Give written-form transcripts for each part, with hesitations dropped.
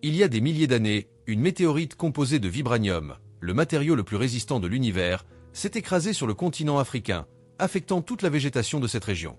Il y a des milliers d'années, une météorite composée de vibranium, le matériau le plus résistant de l'univers, s'est écrasée sur le continent africain, affectant toute la végétation de cette région.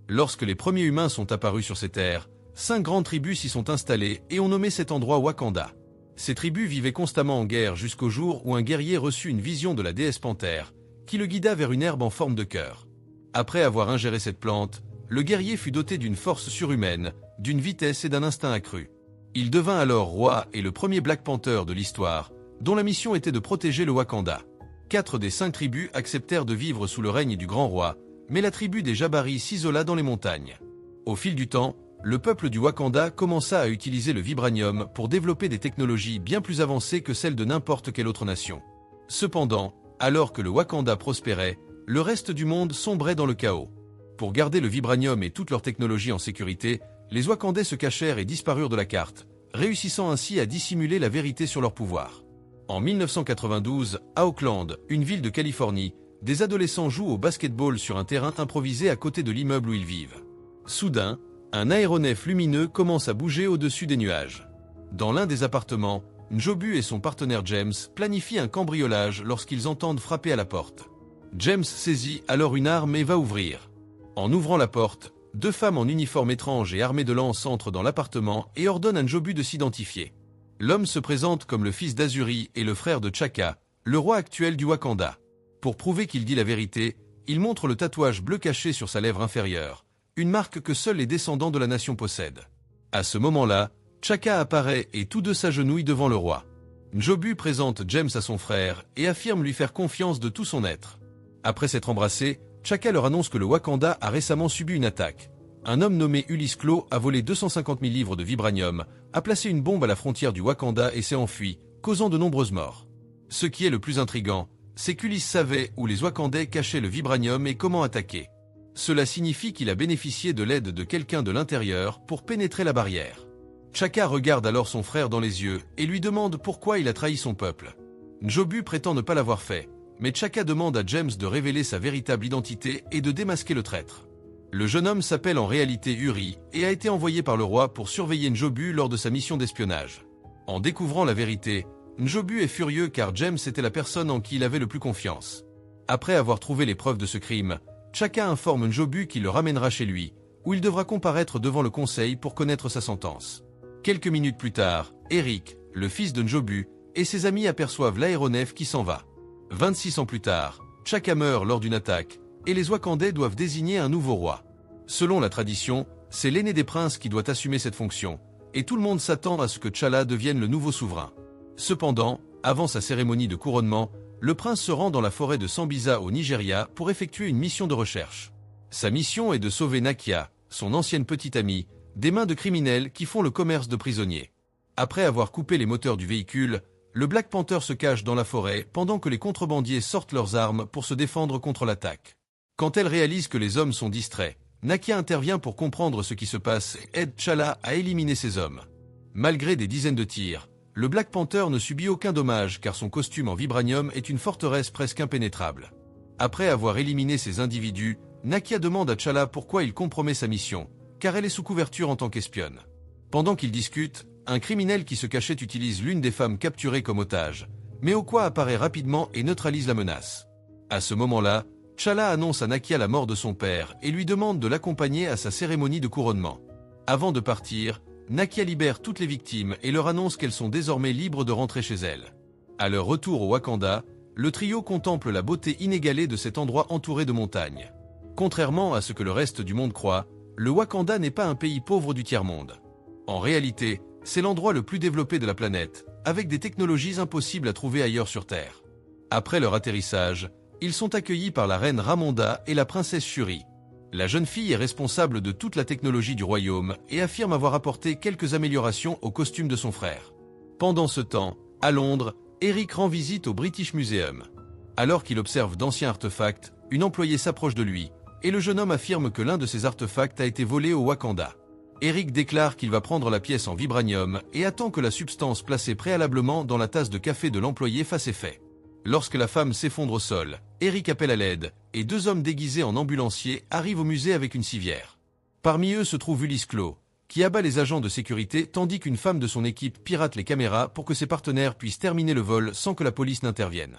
Lorsque les premiers humains sont apparus sur ces terres, 5 grandes tribus s'y sont installées et ont nommé cet endroit Wakanda. Ces tribus vivaient constamment en guerre jusqu'au jour où un guerrier reçut une vision de la déesse Panthère, qui le guida vers une herbe en forme de cœur. Après avoir ingéré cette plante, le guerrier fut doté d'une force surhumaine, d'une vitesse et d'un instinct accru. Il devint alors roi et le premier Black Panther de l'histoire, dont la mission était de protéger le Wakanda. 4 des 5 tribus acceptèrent de vivre sous le règne du grand roi, mais la tribu des Jabari s'isola dans les montagnes. Au fil du temps, le peuple du Wakanda commença à utiliser le vibranium pour développer des technologies bien plus avancées que celles de n'importe quelle autre nation. Cependant, alors que le Wakanda prospérait, le reste du monde sombrait dans le chaos. Pour garder le vibranium et toute leur technologie en sécurité, les Wakandais se cachèrent et disparurent de la carte, réussissant ainsi à dissimuler la vérité sur leur pouvoir. En 1992, à Oakland, une ville de Californie, des adolescents jouent au basketball sur un terrain improvisé à côté de l'immeuble où ils vivent. Soudain, un aéronef lumineux commence à bouger au-dessus des nuages. Dans l'un des appartements, Njobu et son partenaire James planifient un cambriolage lorsqu'ils entendent frapper à la porte. James saisit alors une arme et va ouvrir. En ouvrant la porte, 2 femmes en uniforme étrange et armées de lances entrent dans l'appartement et ordonnent à Njobu de s'identifier. L'homme se présente comme le fils d'Azuri et le frère de T'Chaka, le roi actuel du Wakanda. Pour prouver qu'il dit la vérité, il montre le tatouage bleu caché sur sa lèvre inférieure, une marque que seuls les descendants de la nation possèdent. À ce moment-là, T'Chaka apparaît et tous deux s'agenouillent devant le roi. Njobu présente James à son frère et affirme lui faire confiance de tout son être. Après s'être embrassés, T'Chaka leur annonce que le Wakanda a récemment subi une attaque. Un homme nommé Ulysse Claw a volé 250 000 livres de vibranium, a placé une bombe à la frontière du Wakanda et s'est enfui, causant de nombreuses morts. Ce qui est le plus intriguant, c'est qu'Ulysse savait où les Wakandais cachaient le vibranium et comment attaquer. Cela signifie qu'il a bénéficié de l'aide de quelqu'un de l'intérieur pour pénétrer la barrière. T'Chaka regarde alors son frère dans les yeux et lui demande pourquoi il a trahi son peuple. Njobu prétend ne pas l'avoir fait, mais T'Chaka demande à James de révéler sa véritable identité et de démasquer le traître. Le jeune homme s'appelle en réalité Uri et a été envoyé par le roi pour surveiller Njobu lors de sa mission d'espionnage. En découvrant la vérité, Njobu est furieux car James était la personne en qui il avait le plus confiance. Après avoir trouvé les preuves de ce crime, T'Chaka informe Njobu qu'il le ramènera chez lui, où il devra comparaître devant le conseil pour connaître sa sentence. Quelques minutes plus tard, Eric, le fils de Njobu, et ses amis aperçoivent l'aéronef qui s'en va. 26 ans plus tard, T'Chaka meurt lors d'une attaque, et les Wakandais doivent désigner un nouveau roi. Selon la tradition, c'est l'aîné des princes qui doit assumer cette fonction, et tout le monde s'attend à ce que T'Challa devienne le nouveau souverain. Cependant, avant sa cérémonie de couronnement, le prince se rend dans la forêt de Sambisa au Nigeria pour effectuer une mission de recherche. Sa mission est de sauver Nakia, son ancienne petite amie, des mains de criminels qui font le commerce de prisonniers. Après avoir coupé les moteurs du véhicule, le Black Panther se cache dans la forêt pendant que les contrebandiers sortent leurs armes pour se défendre contre l'attaque. Quand elle réalise que les hommes sont distraits, Nakia intervient pour comprendre ce qui se passe et aide T'Challa à éliminer ses hommes. Malgré des dizaines de tirs, le Black Panther ne subit aucun dommage car son costume en vibranium est une forteresse presque impénétrable. Après avoir éliminé ces individus, Nakia demande à T'Challa pourquoi il compromet sa mission, car elle est sous couverture en tant qu'espionne. Pendant qu'ils discutent, un criminel qui se cachait utilise l'une des femmes capturées comme otage, mais Okwa apparaît rapidement et neutralise la menace. À ce moment-là, T'Challa annonce à Nakia la mort de son père et lui demande de l'accompagner à sa cérémonie de couronnement. Avant de partir, Nakia libère toutes les victimes et leur annonce qu'elles sont désormais libres de rentrer chez elles. À leur retour au Wakanda, le trio contemple la beauté inégalée de cet endroit entouré de montagnes. Contrairement à ce que le reste du monde croit, le Wakanda n'est pas un pays pauvre du tiers-monde. En réalité, c'est l'endroit le plus développé de la planète, avec des technologies impossibles à trouver ailleurs sur Terre. Après leur atterrissage, ils sont accueillis par la reine Ramonda et la princesse Shuri. La jeune fille est responsable de toute la technologie du royaume et affirme avoir apporté quelques améliorations au costume de son frère. Pendant ce temps, à Londres, Eric rend visite au British Museum. Alors qu'il observe d'anciens artefacts, une employée s'approche de lui, et le jeune homme affirme que l'un de ces artefacts a été volé au Wakanda. Eric déclare qu'il va prendre la pièce en vibranium et attend que la substance placée préalablement dans la tasse de café de l'employé fasse effet. Lorsque la femme s'effondre au sol, Eric appelle à l'aide, et 2 hommes déguisés en ambulanciers arrivent au musée avec une civière. Parmi eux se trouve Ulysse Claw, qui abat les agents de sécurité tandis qu'une femme de son équipe pirate les caméras pour que ses partenaires puissent terminer le vol sans que la police n'intervienne.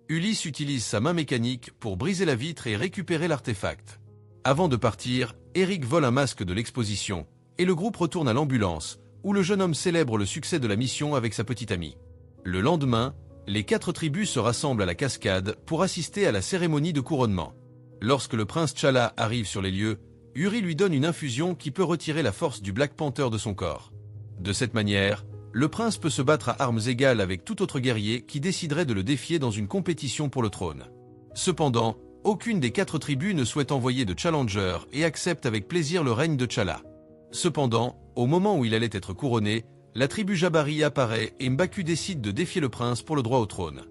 Ulysse utilise sa main mécanique pour briser la vitre et récupérer l'artefact. Avant de partir, Eric vole un masque de l'exposition, et le groupe retourne à l'ambulance, où le jeune homme célèbre le succès de la mission avec sa petite amie. Le lendemain, les 4 tribus se rassemblent à la cascade pour assister à la cérémonie de couronnement. Lorsque le prince T'Challa arrive sur les lieux, Uri lui donne une infusion qui peut retirer la force du Black Panther de son corps. De cette manière, le prince peut se battre à armes égales avec tout autre guerrier qui déciderait de le défier dans une compétition pour le trône. Cependant, aucune des 4 tribus ne souhaite envoyer de challenger et accepte avec plaisir le règne de T'Challa. Cependant, au moment où il allait être couronné, la tribu Jabari apparaît et M'Baku décide de défier le prince pour le droit au trône.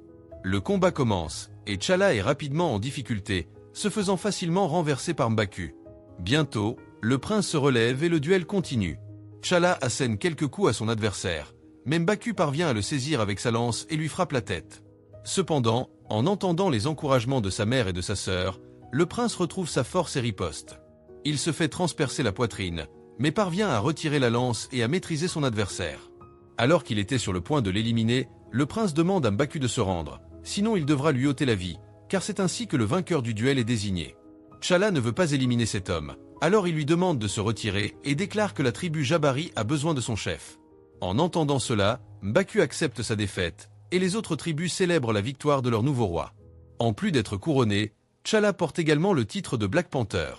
Le combat commence, et T'Challa est rapidement en difficulté, se faisant facilement renverser par M'Baku. Bientôt, le prince se relève et le duel continue. T'Challa assène quelques coups à son adversaire, mais M'Baku parvient à le saisir avec sa lance et lui frappe la tête. Cependant, en entendant les encouragements de sa mère et de sa sœur, le prince retrouve sa force et riposte. Il se fait transpercer la poitrine, mais parvient à retirer la lance et à maîtriser son adversaire. Alors qu'il était sur le point de l'éliminer, le prince demande à M'Baku de se rendre, sinon il devra lui ôter la vie, car c'est ainsi que le vainqueur du duel est désigné. T'Challa ne veut pas éliminer cet homme, alors il lui demande de se retirer et déclare que la tribu Jabari a besoin de son chef. En entendant cela, M'Baku accepte sa défaite, et les autres tribus célèbrent la victoire de leur nouveau roi. En plus d'être couronné, T'Challa porte également le titre de Black Panther.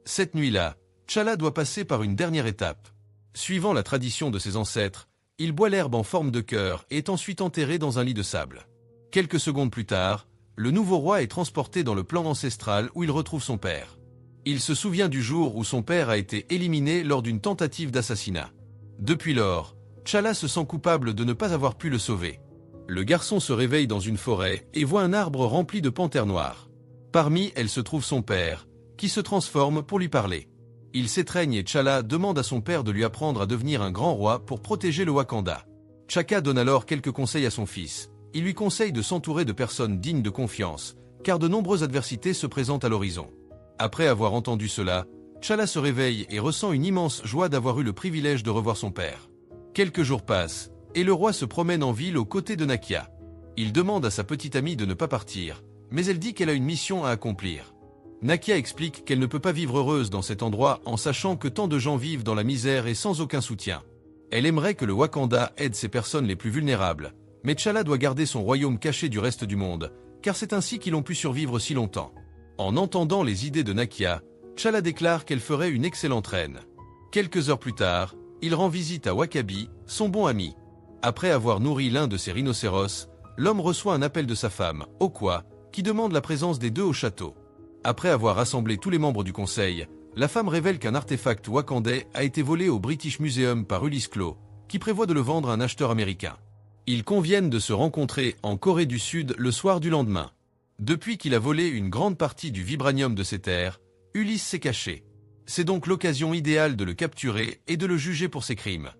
Cette nuit-là, T'Challa doit passer par une dernière étape. Suivant la tradition de ses ancêtres, il boit l'herbe en forme de cœur et est ensuite enterré dans un lit de sable. Quelques secondes plus tard, le nouveau roi est transporté dans le plan ancestral où il retrouve son père. Il se souvient du jour où son père a été éliminé lors d'une tentative d'assassinat. Depuis lors, T'Challa se sent coupable de ne pas avoir pu le sauver. Le garçon se réveille dans une forêt et voit un arbre rempli de panthères noires. Parmi elles se trouve son père, qui se transforme pour lui parler. Il s'étreigne et T'Challa demande à son père de lui apprendre à devenir un grand roi pour protéger le Wakanda. T'Chaka donne alors quelques conseils à son fils. Il lui conseille de s'entourer de personnes dignes de confiance, car de nombreuses adversités se présentent à l'horizon. Après avoir entendu cela, T'Challa se réveille et ressent une immense joie d'avoir eu le privilège de revoir son père. Quelques jours passent, et le roi se promène en ville aux côtés de Nakia. Il demande à sa petite amie de ne pas partir, mais elle dit qu'elle a une mission à accomplir. Nakia explique qu'elle ne peut pas vivre heureuse dans cet endroit en sachant que tant de gens vivent dans la misère et sans aucun soutien. Elle aimerait que le Wakanda aide ces personnes les plus vulnérables, mais T'Challa doit garder son royaume caché du reste du monde, car c'est ainsi qu'ils ont pu survivre si longtemps. En entendant les idées de Nakia, T'Challa déclare qu'elle ferait une excellente reine. Quelques heures plus tard, il rend visite à Wakabi, son bon ami. Après avoir nourri l'un de ses rhinocéros, l'homme reçoit un appel de sa femme, Okwa, qui demande la présence des deux au château. Après avoir rassemblé tous les membres du conseil, la femme révèle qu'un artefact wakandais a été volé au British Museum par Ulysse Claw, qui prévoit de le vendre à un acheteur américain. Ils conviennent de se rencontrer en Corée du Sud le soir du lendemain. Depuis qu'il a volé une grande partie du vibranium de ses terres, Ulysse s'est caché. C'est donc l'occasion idéale de le capturer et de le juger pour ses crimes.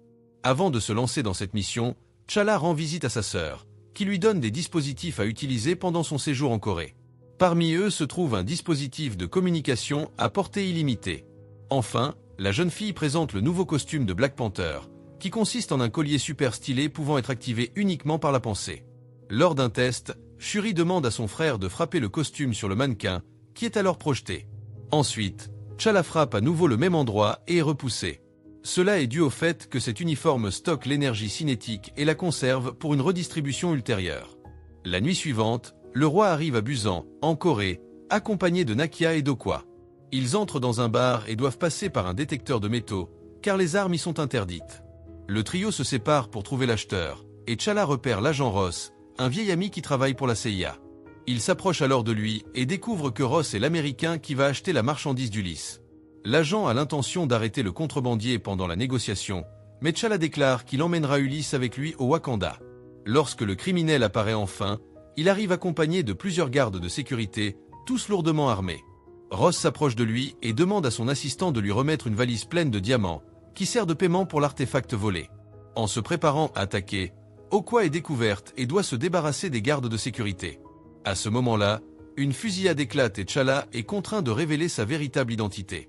Avant de se lancer dans cette mission, T'Challa rend visite à sa sœur, qui lui donne des dispositifs à utiliser pendant son séjour en Corée. Parmi eux se trouve un dispositif de communication à portée illimitée. Enfin, la jeune fille présente le nouveau costume de Black Panther, qui consiste en un collier super stylé pouvant être activé uniquement par la pensée. Lors d'un test, Shuri demande à son frère de frapper le costume sur le mannequin, qui est alors projeté. Ensuite, T'Challa frappe à nouveau le même endroit et est repoussé. Cela est dû au fait que cet uniforme stocke l'énergie cinétique et la conserve pour une redistribution ultérieure. La nuit suivante, le roi arrive à Busan, en Corée, accompagné de Nakia et d'Okwa. Ils entrent dans un bar et doivent passer par un détecteur de métaux, car les armes y sont interdites. Le trio se sépare pour trouver l'acheteur, et T'Challa repère l'agent Ross, un vieil ami qui travaille pour la CIA. Il s'approche alors de lui et découvre que Ross est l'Américain qui va acheter la marchandise d'Ulysse. L'agent a l'intention d'arrêter le contrebandier pendant la négociation, mais T'Challa déclare qu'il emmènera Ulysse avec lui au Wakanda. Lorsque le criminel apparaît enfin, il arrive accompagné de plusieurs gardes de sécurité, tous lourdement armés. Ross s'approche de lui et demande à son assistant de lui remettre une valise pleine de diamants, qui sert de paiement pour l'artefact volé. En se préparant à attaquer, Okwa est découverte et doit se débarrasser des gardes de sécurité. À ce moment-là, une fusillade éclate et T'Challa est contraint de révéler sa véritable identité.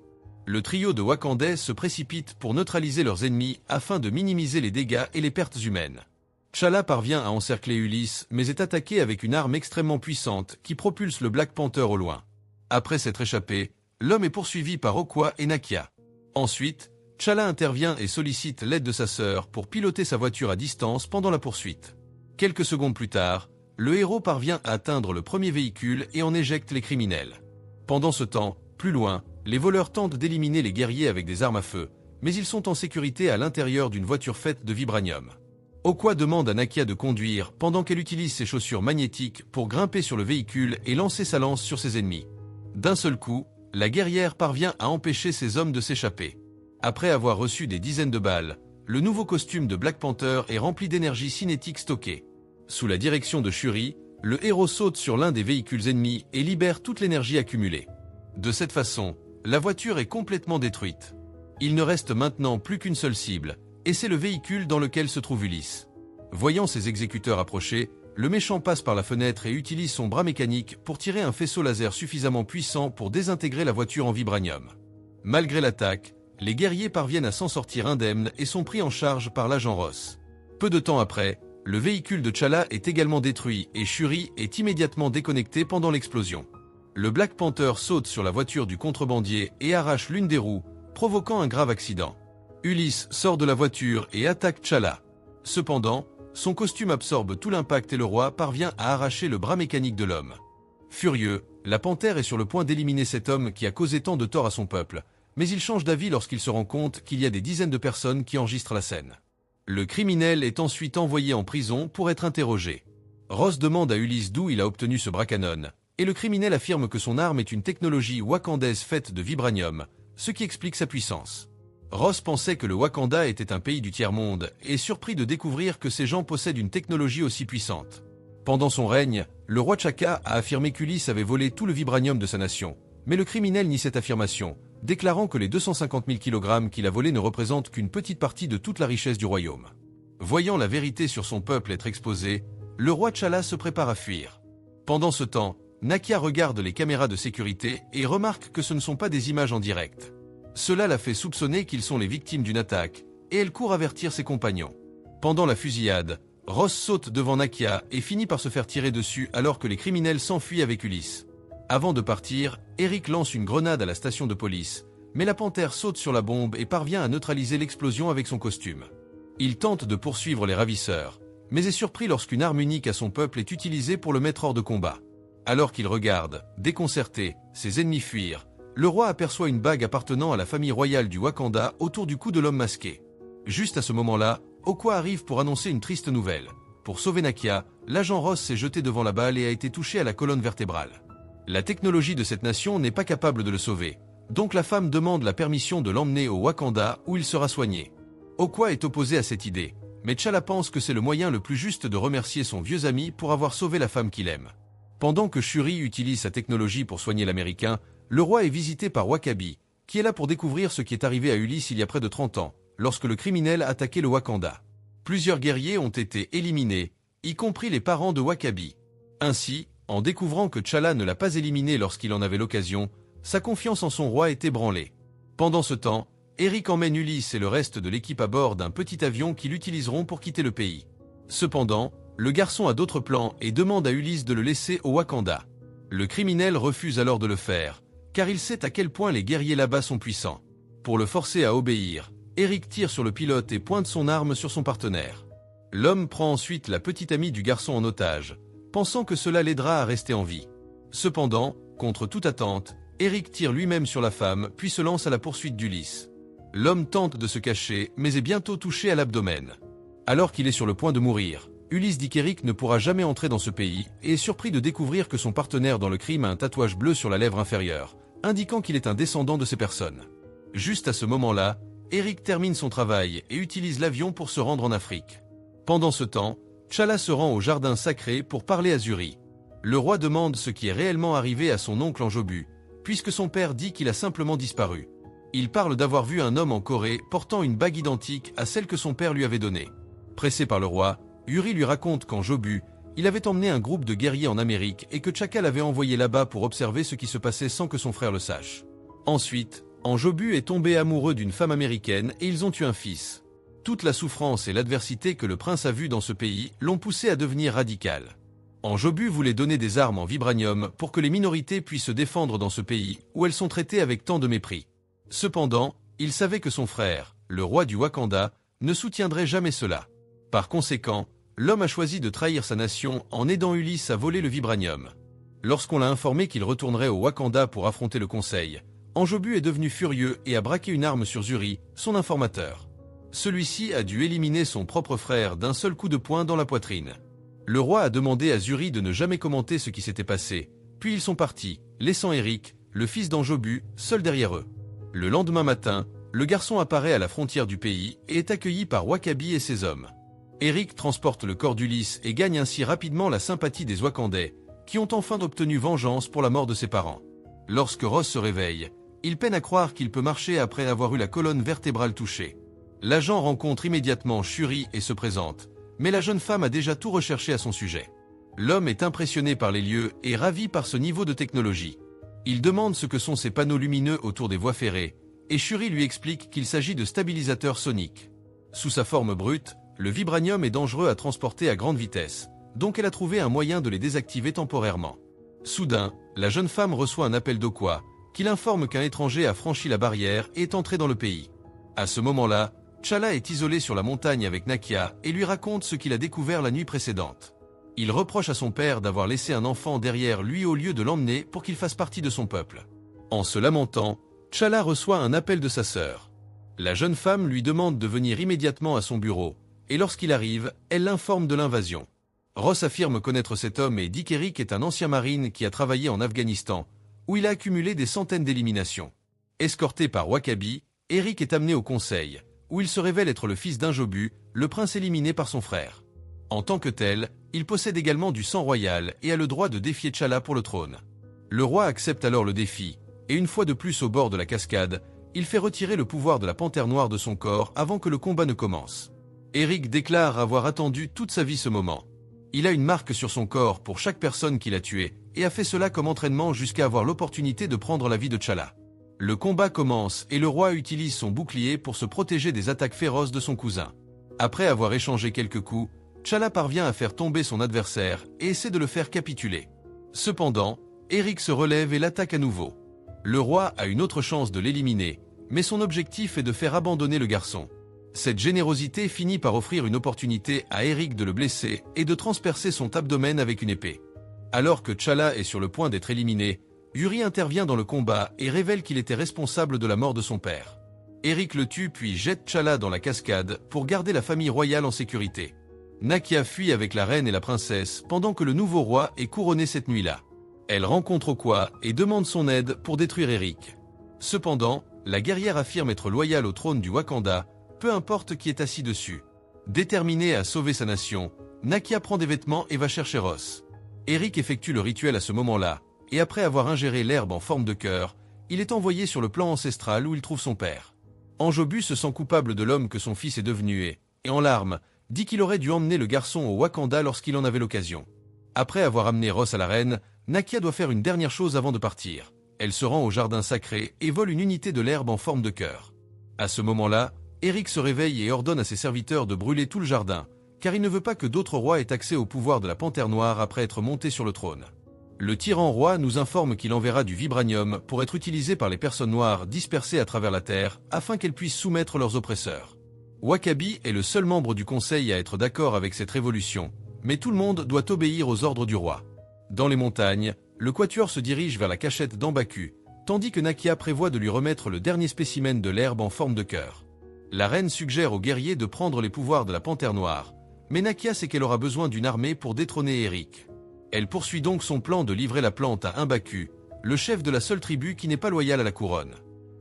Le trio de Wakandais se précipite pour neutraliser leurs ennemis afin de minimiser les dégâts et les pertes humaines. T'Challa parvient à encercler Ulysse mais est attaqué avec une arme extrêmement puissante qui propulse le Black Panther au loin. Après s'être échappé, l'homme est poursuivi par Okoye et Nakia. Ensuite, T'Challa intervient et sollicite l'aide de sa sœur pour piloter sa voiture à distance pendant la poursuite. Quelques secondes plus tard, le héros parvient à atteindre le premier véhicule et en éjecte les criminels. Pendant ce temps, plus loin, les voleurs tentent d'éliminer les guerriers avec des armes à feu, mais ils sont en sécurité à l'intérieur d'une voiture faite de vibranium. Okoye demande à Nakia de conduire pendant qu'elle utilise ses chaussures magnétiques pour grimper sur le véhicule et lancer sa lance sur ses ennemis. D'un seul coup, la guerrière parvient à empêcher ses hommes de s'échapper. Après avoir reçu des dizaines de balles, le nouveau costume de Black Panther est rempli d'énergie cinétique stockée. Sous la direction de Shuri, le héros saute sur l'un des véhicules ennemis et libère toute l'énergie accumulée. De cette façon, la voiture est complètement détruite. Il ne reste maintenant plus qu'une seule cible, et c'est le véhicule dans lequel se trouve Ulysse. Voyant ses exécuteurs approcher, le méchant passe par la fenêtre et utilise son bras mécanique pour tirer un faisceau laser suffisamment puissant pour désintégrer la voiture en vibranium. Malgré l'attaque, les guerriers parviennent à s'en sortir indemnes et sont pris en charge par l'agent Ross. Peu de temps après, le véhicule de T'Challa est également détruit et Shuri est immédiatement déconnectée pendant l'explosion. Le Black Panther saute sur la voiture du contrebandier et arrache l'une des roues, provoquant un grave accident. Ulysse sort de la voiture et attaque T'Challa. Cependant, son costume absorbe tout l'impact et le roi parvient à arracher le bras mécanique de l'homme. Furieux, la panthère est sur le point d'éliminer cet homme qui a causé tant de tort à son peuple, mais il change d'avis lorsqu'il se rend compte qu'il y a des dizaines de personnes qui enregistrent la scène. Le criminel est ensuite envoyé en prison pour être interrogé. Ross demande à Ulysse d'où il a obtenu ce bras-canon, et le criminel affirme que son arme est une technologie wakandaise faite de vibranium, ce qui explique sa puissance. Ross pensait que le Wakanda était un pays du tiers-monde et est surpris de découvrir que ces gens possèdent une technologie aussi puissante. Pendant son règne, le roi T'Chaka a affirmé qu'Ulysse avait volé tout le vibranium de sa nation, mais le criminel nie cette affirmation, déclarant que les 250 000 kg qu'il a volés ne représentent qu'une petite partie de toute la richesse du royaume. Voyant la vérité sur son peuple être exposée, le roi T'Challa se prépare à fuir. Pendant ce temps, Nakia regarde les caméras de sécurité et remarque que ce ne sont pas des images en direct. Cela la fait soupçonner qu'ils sont les victimes d'une attaque, et elle court avertir ses compagnons. Pendant la fusillade, Ross saute devant Nakia et finit par se faire tirer dessus alors que les criminels s'enfuient avec Ulysse. Avant de partir, Eric lance une grenade à la station de police, mais la panthère saute sur la bombe et parvient à neutraliser l'explosion avec son costume. Il tente de poursuivre les ravisseurs, mais est surpris lorsqu'une arme unique à son peuple est utilisée pour le mettre hors de combat. Alors qu'il regarde, déconcerté, ses ennemis fuir, le roi aperçoit une bague appartenant à la famille royale du Wakanda autour du cou de l'homme masqué. Juste à ce moment-là, Okoye arrive pour annoncer une triste nouvelle. Pour sauver Nakia, l'agent Ross s'est jeté devant la balle et a été touché à la colonne vertébrale. La technologie de cette nation n'est pas capable de le sauver, donc la femme demande la permission de l'emmener au Wakanda où il sera soigné. Okoye est opposé à cette idée, mais T'Challa pense que c'est le moyen le plus juste de remercier son vieux ami pour avoir sauvé la femme qu'il aime. Pendant que Shuri utilise sa technologie pour soigner l'Américain, le roi est visité par W'Kabi, qui est là pour découvrir ce qui est arrivé à Ulysse il y a près de 30 ans, lorsque le criminel attaquait le Wakanda. Plusieurs guerriers ont été éliminés, y compris les parents de W'Kabi. Ainsi, en découvrant que T'Challa ne l'a pas éliminé lorsqu'il en avait l'occasion, sa confiance en son roi est ébranlée. Pendant ce temps, Eric emmène Ulysse et le reste de l'équipe à bord d'un petit avion qu'ils utiliseront pour quitter le pays. Cependant, le garçon a d'autres plans et demande à Ulysse de le laisser au Wakanda. Le criminel refuse alors de le faire, car il sait à quel point les guerriers là-bas sont puissants. Pour le forcer à obéir, Eric tire sur le pilote et pointe son arme sur son partenaire. L'homme prend ensuite la petite amie du garçon en otage, pensant que cela l'aidera à rester en vie. Cependant, contre toute attente, Eric tire lui-même sur la femme puis se lance à la poursuite d'Ulysse. L'homme tente de se cacher mais est bientôt touché à l'abdomen. Alors qu'il est sur le point de mourir, Ulysse dit qu'Eric ne pourra jamais entrer dans ce pays et est surpris de découvrir que son partenaire dans le crime a un tatouage bleu sur la lèvre inférieure, indiquant qu'il est un descendant de ces personnes. Juste à ce moment-là, Eric termine son travail et utilise l'avion pour se rendre en Afrique. Pendant ce temps, T'Challa se rend au jardin sacré pour parler à Shuri. Le roi demande ce qui est réellement arrivé à son oncle en Jobu, puisque son père dit qu'il a simplement disparu. Il parle d'avoir vu un homme en Corée portant une bague identique à celle que son père lui avait donnée. Pressé par le roi, Shuri lui raconte qu'en Jobu, il avait emmené un groupe de guerriers en Amérique et que T'Chaka l'avait envoyé là-bas pour observer ce qui se passait sans que son frère le sache. Ensuite, Enjobu est tombé amoureux d'une femme américaine et ils ont eu un fils. Toute la souffrance et l'adversité que le prince a vue dans ce pays l'ont poussé à devenir radical. Enjobu voulait donner des armes en vibranium pour que les minorités puissent se défendre dans ce pays où elles sont traitées avec tant de mépris. Cependant, il savait que son frère, le roi du Wakanda, ne soutiendrait jamais cela. Par conséquent, l'homme a choisi de trahir sa nation en aidant Ulysse à voler le vibranium. Lorsqu'on l'a informé qu'il retournerait au Wakanda pour affronter le conseil, Enjobu est devenu furieux et a braqué une arme sur Zuri, son informateur. Celui-ci a dû éliminer son propre frère d'un seul coup de poing dans la poitrine. Le roi a demandé à Zuri de ne jamais commenter ce qui s'était passé, puis ils sont partis, laissant Eric, le fils d'Enjobu, seul derrière eux. Le lendemain matin, le garçon apparaît à la frontière du pays et est accueilli par Wakabi et ses hommes. Eric transporte le corps d'Ulysse et gagne ainsi rapidement la sympathie des Wakandais, qui ont enfin obtenu vengeance pour la mort de ses parents. Lorsque Ross se réveille, il peine à croire qu'il peut marcher après avoir eu la colonne vertébrale touchée. L'agent rencontre immédiatement Shuri et se présente, mais la jeune femme a déjà tout recherché à son sujet. L'homme est impressionné par les lieux et ravi par ce niveau de technologie. Il demande ce que sont ces panneaux lumineux autour des voies ferrées, et Shuri lui explique qu'il s'agit de stabilisateurs soniques. Sous sa forme brute, le vibranium est dangereux à transporter à grande vitesse, donc elle a trouvé un moyen de les désactiver temporairement. Soudain, la jeune femme reçoit un appel d'Okwa, qui l'informe qu'un étranger a franchi la barrière et est entré dans le pays. À ce moment-là, T'Challa est isolé sur la montagne avec Nakia et lui raconte ce qu'il a découvert la nuit précédente. Il reproche à son père d'avoir laissé un enfant derrière lui au lieu de l'emmener pour qu'il fasse partie de son peuple. En se lamentant, T'Challa reçoit un appel de sa sœur. La jeune femme lui demande de venir immédiatement à son bureau, et lorsqu'il arrive, elle l'informe de l'invasion. Ross affirme connaître cet homme et dit qu'Eric est un ancien marine qui a travaillé en Afghanistan, où il a accumulé des centaines d'éliminations. Escorté par Wakabi, Eric est amené au conseil, où il se révèle être le fils d'Enjobu, le prince éliminé par son frère. En tant que tel, il possède également du sang royal et a le droit de défier T'Challa pour le trône. Le roi accepte alors le défi, et une fois de plus au bord de la cascade, il fait retirer le pouvoir de la panthère noire de son corps avant que le combat ne commence. Eric déclare avoir attendu toute sa vie ce moment. Il a une marque sur son corps pour chaque personne qu'il a tuée, et a fait cela comme entraînement jusqu'à avoir l'opportunité de prendre la vie de T'Challa. Le combat commence et le roi utilise son bouclier pour se protéger des attaques féroces de son cousin. Après avoir échangé quelques coups, T'Challa parvient à faire tomber son adversaire et essaie de le faire capituler. Cependant, Eric se relève et l'attaque à nouveau. Le roi a une autre chance de l'éliminer, mais son objectif est de faire abandonner le garçon. Cette générosité finit par offrir une opportunité à Eric de le blesser et de transpercer son abdomen avec une épée. Alors que T'Challa est sur le point d'être éliminé, Yuri intervient dans le combat et révèle qu'il était responsable de la mort de son père. Eric le tue puis jette T'Challa dans la cascade pour garder la famille royale en sécurité. Nakia fuit avec la reine et la princesse pendant que le nouveau roi est couronné cette nuit-là. Elle rencontre Okwa et demande son aide pour détruire Eric. Cependant, la guerrière affirme être loyale au trône du Wakanda, peu importe qui est assis dessus. Déterminée à sauver sa nation, Nakia prend des vêtements et va chercher Ross. Eric effectue le rituel à ce moment-là, et après avoir ingéré l'herbe en forme de cœur, il est envoyé sur le plan ancestral où il trouve son père. Enjobu se sent coupable de l'homme que son fils est devenu et en larmes, dit qu'il aurait dû emmener le garçon au Wakanda lorsqu'il en avait l'occasion. Après avoir amené Ross à la reine, Nakia doit faire une dernière chose avant de partir. Elle se rend au jardin sacré et vole une unité de l'herbe en forme de cœur. À ce moment-là, Eric se réveille et ordonne à ses serviteurs de brûler tout le jardin, car il ne veut pas que d'autres rois aient accès au pouvoir de la panthère noire après être monté sur le trône. Le tyran roi nous informe qu'il enverra du vibranium pour être utilisé par les personnes noires dispersées à travers la terre afin qu'elles puissent soumettre leurs oppresseurs. Wakabi est le seul membre du conseil à être d'accord avec cette révolution, mais tout le monde doit obéir aux ordres du roi. Dans les montagnes, le quatuor se dirige vers la cachette d'Ambaku, tandis que Nakia prévoit de lui remettre le dernier spécimen de l'herbe en forme de cœur. La reine suggère aux guerriers de prendre les pouvoirs de la panthère noire, mais Nakia sait qu'elle aura besoin d'une armée pour détrôner Eric. Elle poursuit donc son plan de livrer la plante à M'Baku, le chef de la seule tribu qui n'est pas loyale à la couronne.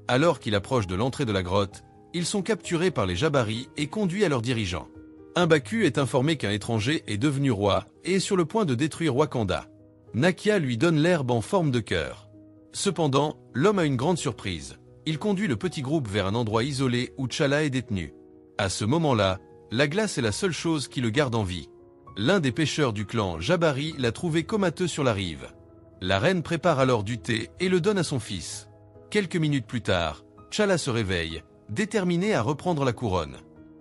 Alors qu'il approche de l'entrée de la grotte, ils sont capturés par les Jabari et conduits à leur dirigeant. M'Baku est informé qu'un étranger est devenu roi et est sur le point de détruire Wakanda. Nakia lui donne l'herbe en forme de cœur. Cependant, l'homme a une grande surprise. Il conduit le petit groupe vers un endroit isolé où T'Challa est détenu. À ce moment-là, la glace est la seule chose qui le garde en vie. L'un des pêcheurs du clan Jabari l'a trouvé comateux sur la rive. La reine prépare alors du thé et le donne à son fils. Quelques minutes plus tard, T'Challa se réveille, déterminé à reprendre la couronne.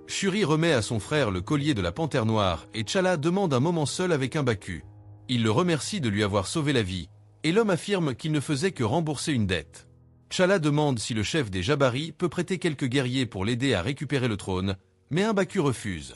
Shuri remet à son frère le collier de la Panthère Noire et T'Challa demande un moment seul avec un M'Baku. Il le remercie de lui avoir sauvé la vie, et l'homme affirme qu'il ne faisait que rembourser une dette. T'Challa demande si le chef des Jabari peut prêter quelques guerriers pour l'aider à récupérer le trône, mais un M'Baku refuse.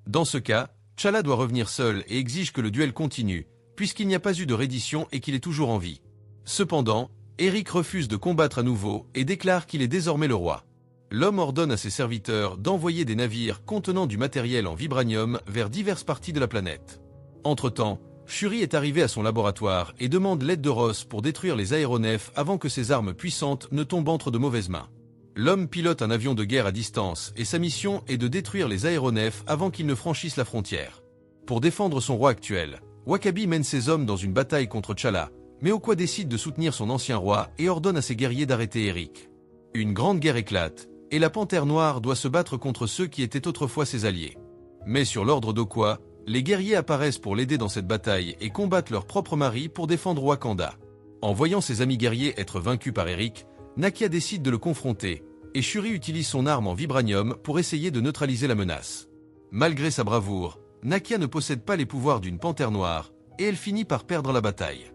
Dans ce cas, T'Challa doit revenir seul et exige que le duel continue, puisqu'il n'y a pas eu de reddition et qu'il est toujours en vie. Cependant, Eric refuse de combattre à nouveau et déclare qu'il est désormais le roi. L'homme ordonne à ses serviteurs d'envoyer des navires contenant du matériel en vibranium vers diverses parties de la planète. Entre-temps, Shuri est arrivé à son laboratoire et demande l'aide de Ross pour détruire les aéronefs avant que ces armes puissantes ne tombent entre de mauvaises mains. L'homme pilote un avion de guerre à distance et sa mission est de détruire les aéronefs avant qu'ils ne franchissent la frontière. Pour défendre son roi actuel, W'Kabi mène ses hommes dans une bataille contre T'Challa, mais Okoye décide de soutenir son ancien roi et ordonne à ses guerriers d'arrêter Eric. Une grande guerre éclate, et la Panthère Noire doit se battre contre ceux qui étaient autrefois ses alliés. Mais sur l'ordre d'Okoye, les guerriers apparaissent pour l'aider dans cette bataille et combattent leur propre mari pour défendre Wakanda. En voyant ses amis guerriers être vaincus par Eric, Nakia décide de le confronter, et Shuri utilise son arme en vibranium pour essayer de neutraliser la menace. Malgré sa bravoure, Nakia ne possède pas les pouvoirs d'une Panthère Noire, et elle finit par perdre la bataille.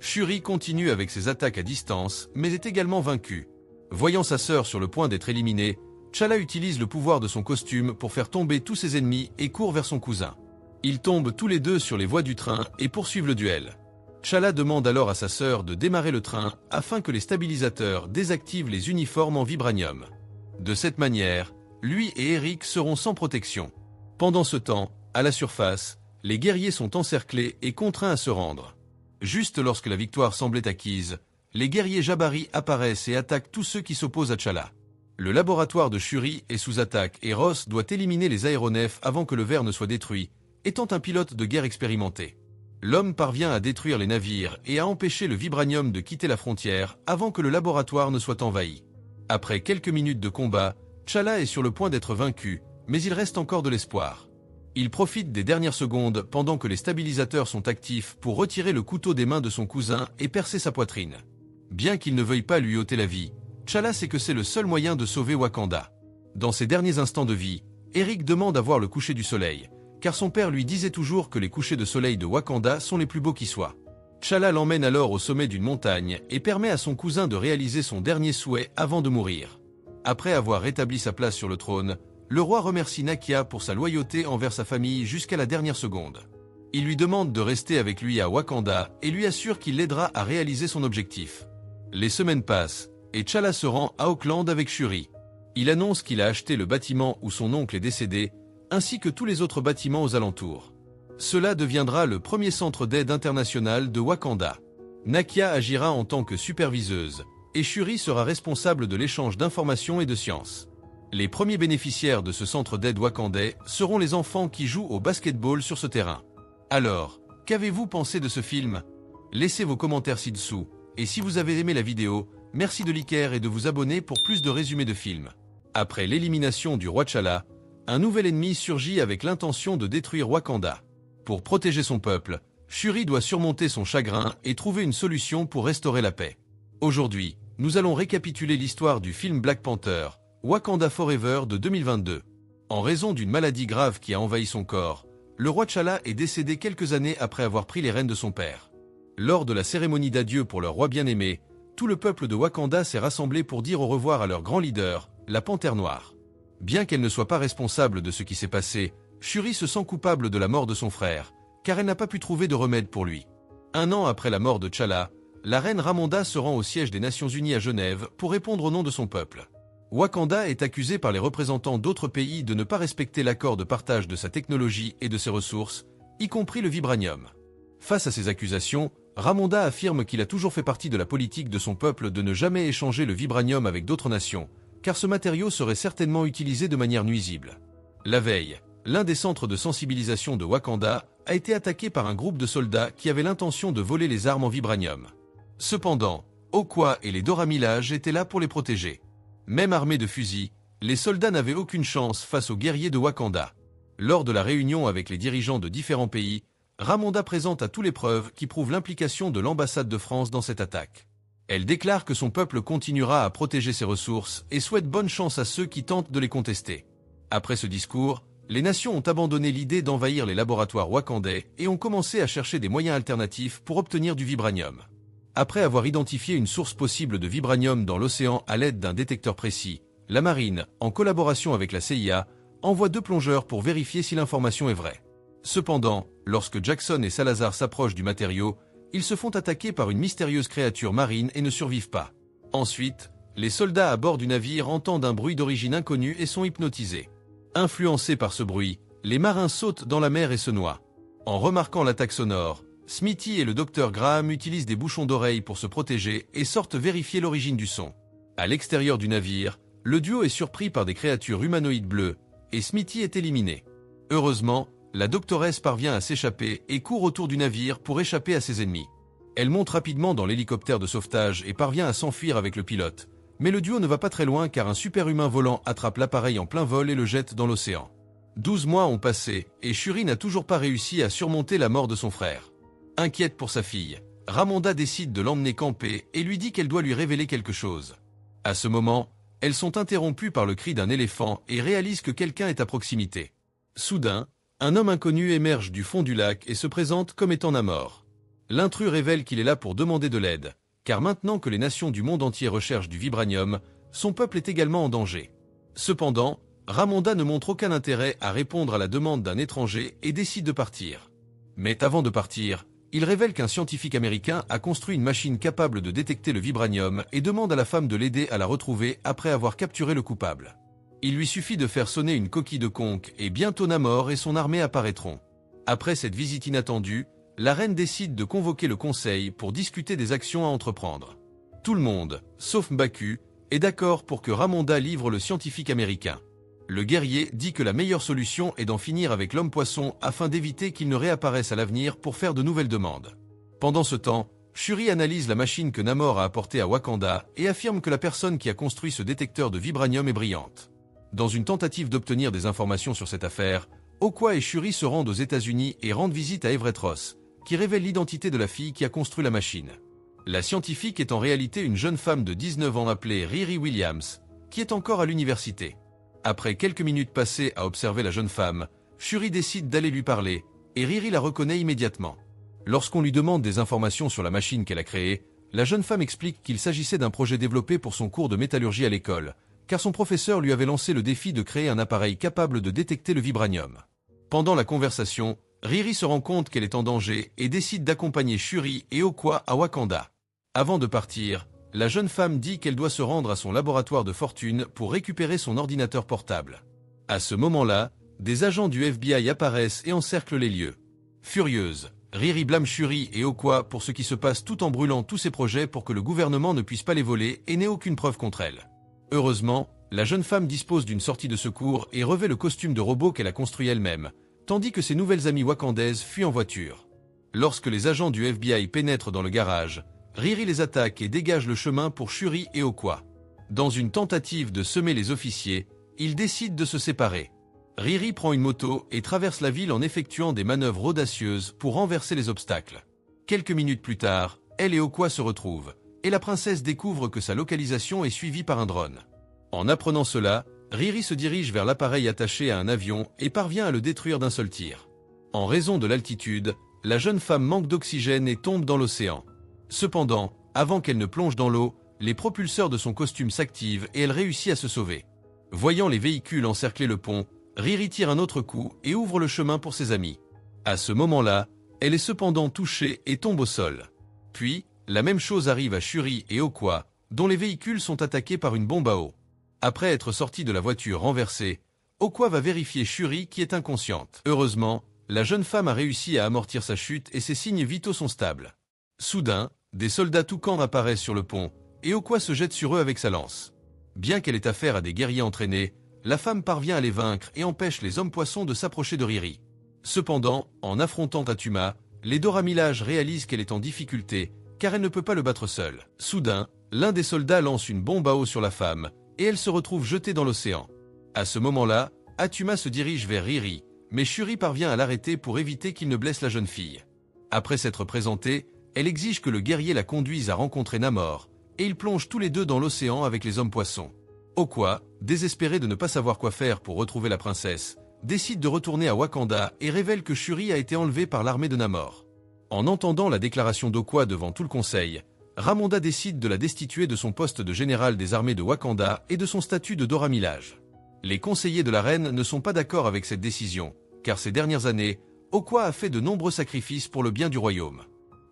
Shuri continue avec ses attaques à distance, mais est également vaincue. Voyant sa sœur sur le point d'être éliminée, T'Challa utilise le pouvoir de son costume pour faire tomber tous ses ennemis et court vers son cousin. Ils tombent tous les deux sur les voies du train et poursuivent le duel. T'Challa demande alors à sa sœur de démarrer le train afin que les stabilisateurs désactivent les uniformes en vibranium. De cette manière, lui et Eric seront sans protection. Pendant ce temps, à la surface, les guerriers sont encerclés et contraints à se rendre. Juste lorsque la victoire semblait acquise, les guerriers Jabari apparaissent et attaquent tous ceux qui s'opposent à T'Challa. Le laboratoire de Shuri est sous attaque et Ross doit éliminer les aéronefs avant que le verre ne soit détruit, étant un pilote de guerre expérimenté. L'homme parvient à détruire les navires et à empêcher le vibranium de quitter la frontière avant que le laboratoire ne soit envahi. Après quelques minutes de combat, T'Challa est sur le point d'être vaincu, mais il reste encore de l'espoir. Il profite des dernières secondes pendant que les stabilisateurs sont actifs pour retirer le couteau des mains de son cousin et percer sa poitrine. Bien qu'il ne veuille pas lui ôter la vie, T'Challa sait que c'est le seul moyen de sauver Wakanda. Dans ses derniers instants de vie, Eric demande à voir le coucher du soleil, car son père lui disait toujours que les couchers de soleil de Wakanda sont les plus beaux qui soient. T'Challa l'emmène alors au sommet d'une montagne et permet à son cousin de réaliser son dernier souhait avant de mourir. Après avoir rétabli sa place sur le trône, le roi remercie Nakia pour sa loyauté envers sa famille jusqu'à la dernière seconde. Il lui demande de rester avec lui à Wakanda et lui assure qu'il l'aidera à réaliser son objectif. Les semaines passent, et T'Challa se rend à Auckland avec Shuri. Il annonce qu'il a acheté le bâtiment où son oncle est décédé, ainsi que tous les autres bâtiments aux alentours. Cela deviendra le premier centre d'aide international de Wakanda. Nakia agira en tant que superviseuse, et Shuri sera responsable de l'échange d'informations et de sciences. Les premiers bénéficiaires de ce centre d'aide wakandais seront les enfants qui jouent au basketball sur ce terrain. Alors, qu'avez-vous pensé de ce film? Laissez vos commentaires ci-dessous, et si vous avez aimé la vidéo, merci de liker et de vous abonner pour plus de résumés de films. Après l'élimination du roi T'Challa, un nouvel ennemi surgit avec l'intention de détruire Wakanda. Pour protéger son peuple, Shuri doit surmonter son chagrin et trouver une solution pour restaurer la paix. Aujourd'hui, nous allons récapituler l'histoire du film Black Panther, Wakanda Forever de 2022. En raison d'une maladie grave qui a envahi son corps, le roi T'Challa est décédé quelques années après avoir pris les rênes de son père. Lors de la cérémonie d'adieu pour leur roi bien-aimé, tout le peuple de Wakanda s'est rassemblé pour dire au revoir à leur grand leader, la Panthère Noire. Bien qu'elle ne soit pas responsable de ce qui s'est passé, Shuri se sent coupable de la mort de son frère, car elle n'a pas pu trouver de remède pour lui. Un an après la mort de T'Challa, la reine Ramonda se rend au siège des Nations Unies à Genève pour répondre au nom de son peuple. Wakanda est accusé par les représentants d'autres pays de ne pas respecter l'accord de partage de sa technologie et de ses ressources, y compris le vibranium. Face à ces accusations, Ramonda affirme qu'il a toujours fait partie de la politique de son peuple de ne jamais échanger le vibranium avec d'autres nations, car ce matériau serait certainement utilisé de manière nuisible. La veille, l'un des centres de sensibilisation de Wakanda a été attaqué par un groupe de soldats qui avaient l'intention de voler les armes en vibranium. Cependant, Okoye et les Dora Milaje étaient là pour les protéger. Même armés de fusils, les soldats n'avaient aucune chance face aux guerriers de Wakanda. Lors de la réunion avec les dirigeants de différents pays, Ramonda présente à tous les preuves qui prouvent l'implication de l'ambassade de France dans cette attaque. Elle déclare que son peuple continuera à protéger ses ressources et souhaite bonne chance à ceux qui tentent de les contester. Après ce discours, les nations ont abandonné l'idée d'envahir les laboratoires wakandais et ont commencé à chercher des moyens alternatifs pour obtenir du vibranium. Après avoir identifié une source possible de vibranium dans l'océan à l'aide d'un détecteur précis, la marine, en collaboration avec la CIA, envoie 2 plongeurs pour vérifier si l'information est vraie. Cependant, lorsque Jackson et Salazar s'approchent du matériau, ils se font attaquer par une mystérieuse créature marine et ne survivent pas. Ensuite, les soldats à bord du navire entendent un bruit d'origine inconnue et sont hypnotisés. Influencés par ce bruit, les marins sautent dans la mer et se noient. En remarquant l'attaque sonore, Smithy et le docteur Graham utilisent des bouchons d'oreilles pour se protéger et sortent vérifier l'origine du son. À l'extérieur du navire, le duo est surpris par des créatures humanoïdes bleues, et Smithy est éliminé. Heureusement, la doctoresse parvient à s'échapper et court autour du navire pour échapper à ses ennemis. Elle monte rapidement dans l'hélicoptère de sauvetage et parvient à s'enfuir avec le pilote. Mais le duo ne va pas très loin car un super-humain volant attrape l'appareil en plein vol et le jette dans l'océan. 12 mois ont passé et Shuri n'a toujours pas réussi à surmonter la mort de son frère. Inquiète pour sa fille, Ramonda décide de l'emmener camper et lui dit qu'elle doit lui révéler quelque chose. À ce moment, elles sont interrompues par le cri d'un éléphant et réalisent que quelqu'un est à proximité. Soudain, un homme inconnu émerge du fond du lac et se présente comme étant Namor. L'intrus révèle qu'il est là pour demander de l'aide, car maintenant que les nations du monde entier recherchent du vibranium, son peuple est également en danger. Cependant, Ramonda ne montre aucun intérêt à répondre à la demande d'un étranger et décide de partir. Mais avant de partir, il révèle qu'un scientifique américain a construit une machine capable de détecter le vibranium et demande à la femme de l'aider à la retrouver après avoir capturé le coupable. Il lui suffit de faire sonner une coquille de conque et bientôt Namor et son armée apparaîtront. Après cette visite inattendue, la reine décide de convoquer le conseil pour discuter des actions à entreprendre. Tout le monde, sauf M'Baku, est d'accord pour que Ramonda livre le scientifique américain. Le guerrier dit que la meilleure solution est d'en finir avec l'homme-poisson afin d'éviter qu'il ne réapparaisse à l'avenir pour faire de nouvelles demandes. Pendant ce temps, Shuri analyse la machine que Namor a apportée à Wakanda et affirme que la personne qui a construit ce détecteur de vibranium est brillante. Dans une tentative d'obtenir des informations sur cette affaire, Okoye et Shuri se rendent aux États-Unis et rendent visite à Everett Ross, qui révèle l'identité de la fille qui a construit la machine. La scientifique est en réalité une jeune femme de 19 ans appelée Riri Williams, qui est encore à l'université. Après quelques minutes passées à observer la jeune femme, Shuri décide d'aller lui parler, et Riri la reconnaît immédiatement. Lorsqu'on lui demande des informations sur la machine qu'elle a créée, la jeune femme explique qu'il s'agissait d'un projet développé pour son cours de métallurgie à l'école, car son professeur lui avait lancé le défi de créer un appareil capable de détecter le vibranium. Pendant la conversation, Riri se rend compte qu'elle est en danger et décide d'accompagner Shuri et Okoye à Wakanda. Avant de partir, la jeune femme dit qu'elle doit se rendre à son laboratoire de fortune pour récupérer son ordinateur portable. À ce moment-là, des agents du FBI apparaissent et encerclent les lieux. Furieuse, Riri blâme Shuri et Okoye pour ce qui se passe tout en brûlant tous ses projets pour que le gouvernement ne puisse pas les voler et n'ait aucune preuve contre elle. Heureusement, la jeune femme dispose d'une sortie de secours et revêt le costume de robot qu'elle a construit elle-même, tandis que ses nouvelles amies wakandaises fuient en voiture. Lorsque les agents du FBI pénètrent dans le garage, Riri les attaque et dégage le chemin pour Shuri et Okoye. Dans une tentative de semer les officiers, ils décident de se séparer. Riri prend une moto et traverse la ville en effectuant des manœuvres audacieuses pour renverser les obstacles. Quelques minutes plus tard, elle et Okoye se retrouvent, et la princesse découvre que sa localisation est suivie par un drone. En apprenant cela, Riri se dirige vers l'appareil attaché à un avion et parvient à le détruire d'un seul tir. En raison de l'altitude, la jeune femme manque d'oxygène et tombe dans l'océan. Cependant, avant qu'elle ne plonge dans l'eau, les propulseurs de son costume s'activent et elle réussit à se sauver. Voyant les véhicules encercler le pont, Riri tire un autre coup et ouvre le chemin pour ses amis. À ce moment-là, elle est cependant touchée et tombe au sol. Puis, la même chose arrive à Shuri et Okoye, dont les véhicules sont attaqués par une bombe à eau. Après être sortie de la voiture renversée, Okoye va vérifier Shuri qui est inconsciente. Heureusement, la jeune femme a réussi à amortir sa chute et ses signes vitaux sont stables. Soudain, des soldats toucans apparaissent sur le pont, et Okoye se jette sur eux avec sa lance. Bien qu'elle ait affaire à des guerriers entraînés, la femme parvient à les vaincre et empêche les hommes-poissons de s'approcher de Riri. Cependant, en affrontant Attuma, les Dora Milaje réalisent qu'elle est en difficulté, car elle ne peut pas le battre seule. Soudain, l'un des soldats lance une bombe à eau sur la femme, et elle se retrouve jetée dans l'océan. À ce moment-là, Attuma se dirige vers Riri, mais Shuri parvient à l'arrêter pour éviter qu'il ne blesse la jeune fille. Après s'être présentée, elle exige que le guerrier la conduise à rencontrer Namor, et ils plongent tous les deux dans l'océan avec les hommes-poissons. Okwa, désespéré de ne pas savoir quoi faire pour retrouver la princesse, décide de retourner à Wakanda et révèle que Shuri a été enlevée par l'armée de Namor. En entendant la déclaration d'Okwa devant tout le conseil, Ramonda décide de la destituer de son poste de général des armées de Wakanda et de son statut de Dora Milaje. Les conseillers de la reine ne sont pas d'accord avec cette décision, car ces dernières années, Okwa a fait de nombreux sacrifices pour le bien du royaume.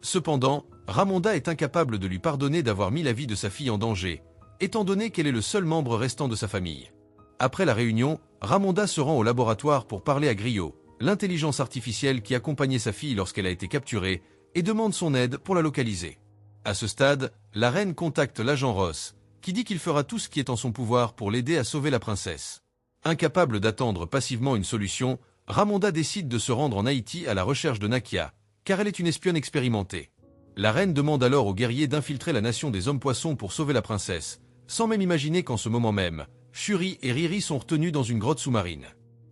Cependant, Ramonda est incapable de lui pardonner d'avoir mis la vie de sa fille en danger, étant donné qu'elle est le seul membre restant de sa famille. Après la réunion, Ramonda se rend au laboratoire pour parler à Griot, l'intelligence artificielle qui accompagnait sa fille lorsqu'elle a été capturée, et demande son aide pour la localiser. À ce stade, la reine contacte l'agent Ross, qui dit qu'il fera tout ce qui est en son pouvoir pour l'aider à sauver la princesse. Incapable d'attendre passivement une solution, Ramonda décide de se rendre en Haïti à la recherche de Nakia, car elle est une espionne expérimentée. La reine demande alors aux guerriers d'infiltrer la nation des hommes-poissons pour sauver la princesse, sans même imaginer qu'en ce moment même, Shuri et Riri sont retenus dans une grotte sous-marine.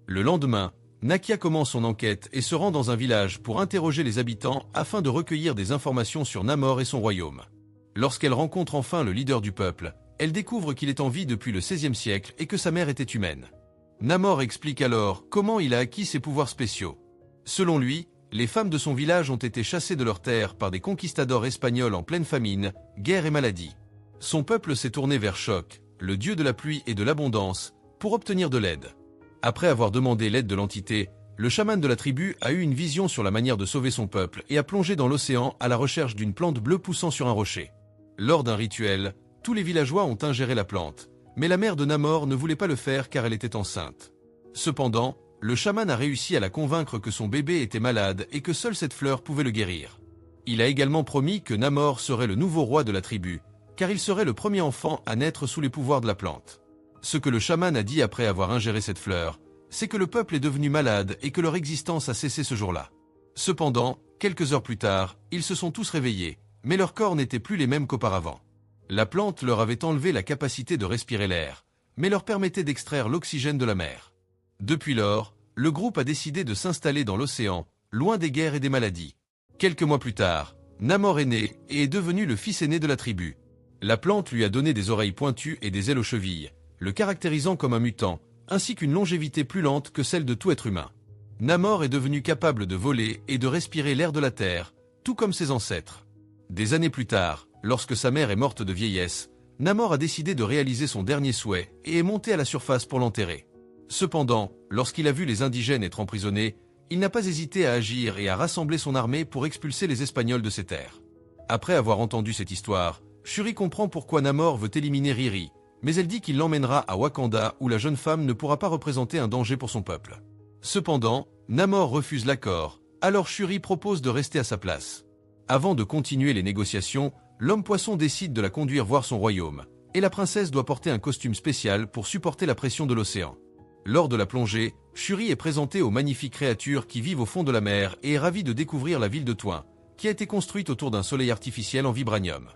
Le lendemain, Nakia commence son enquête et se rend dans un village pour interroger les habitants afin de recueillir des informations sur Namor et son royaume. Lorsqu'elle rencontre enfin le leader du peuple, elle découvre qu'il est en vie depuis le XVIe siècle et que sa mère était humaine. Namor explique alors comment il a acquis ses pouvoirs spéciaux. Selon lui, les femmes de son village ont été chassées de leurs terres par des conquistadors espagnols en pleine famine, guerre et maladie. Son peuple s'est tourné vers Chok, le dieu de la pluie et de l'abondance, pour obtenir de l'aide. Après avoir demandé l'aide de l'entité, le chaman de la tribu a eu une vision sur la manière de sauver son peuple et a plongé dans l'océan à la recherche d'une plante bleue poussant sur un rocher. Lors d'un rituel, tous les villageois ont ingéré la plante, mais la mère de Namor ne voulait pas le faire car elle était enceinte. Cependant, le chaman a réussi à la convaincre que son bébé était malade et que seule cette fleur pouvait le guérir. Il a également promis que Namor serait le nouveau roi de la tribu, car il serait le premier enfant à naître sous les pouvoirs de la plante. Ce que le chaman a dit après avoir ingéré cette fleur, c'est que le peuple est devenu malade et que leur existence a cessé ce jour-là. Cependant, quelques heures plus tard, ils se sont tous réveillés, mais leurs corps n'étaient plus les mêmes qu'auparavant. La plante leur avait enlevé la capacité de respirer l'air, mais leur permettait d'extraire l'oxygène de la mer. Depuis lors, le groupe a décidé de s'installer dans l'océan, loin des guerres et des maladies. Quelques mois plus tard, Namor est né et est devenu le fils aîné de la tribu. La plante lui a donné des oreilles pointues et des ailes aux chevilles, le caractérisant comme un mutant, ainsi qu'une longévité plus lente que celle de tout être humain. Namor est devenu capable de voler et de respirer l'air de la terre, tout comme ses ancêtres. Des années plus tard, lorsque sa mère est morte de vieillesse, Namor a décidé de réaliser son dernier souhait et est monté à la surface pour l'enterrer. Cependant, lorsqu'il a vu les indigènes être emprisonnés, il n'a pas hésité à agir et à rassembler son armée pour expulser les Espagnols de ses terres. Après avoir entendu cette histoire, Shuri comprend pourquoi Namor veut éliminer Riri, mais elle dit qu'il l'emmènera à Wakanda où la jeune femme ne pourra pas représenter un danger pour son peuple. Cependant, Namor refuse l'accord, alors Shuri propose de rester à sa place. Avant de continuer les négociations, l'homme-poisson décide de la conduire voir son royaume, et la princesse doit porter un costume spécial pour supporter la pression de l'océan. Lors de la plongée, Shuri est présentée aux magnifiques créatures qui vivent au fond de la mer et est ravie de découvrir la ville de Twin, qui a été construite autour d'un soleil artificiel en vibranium.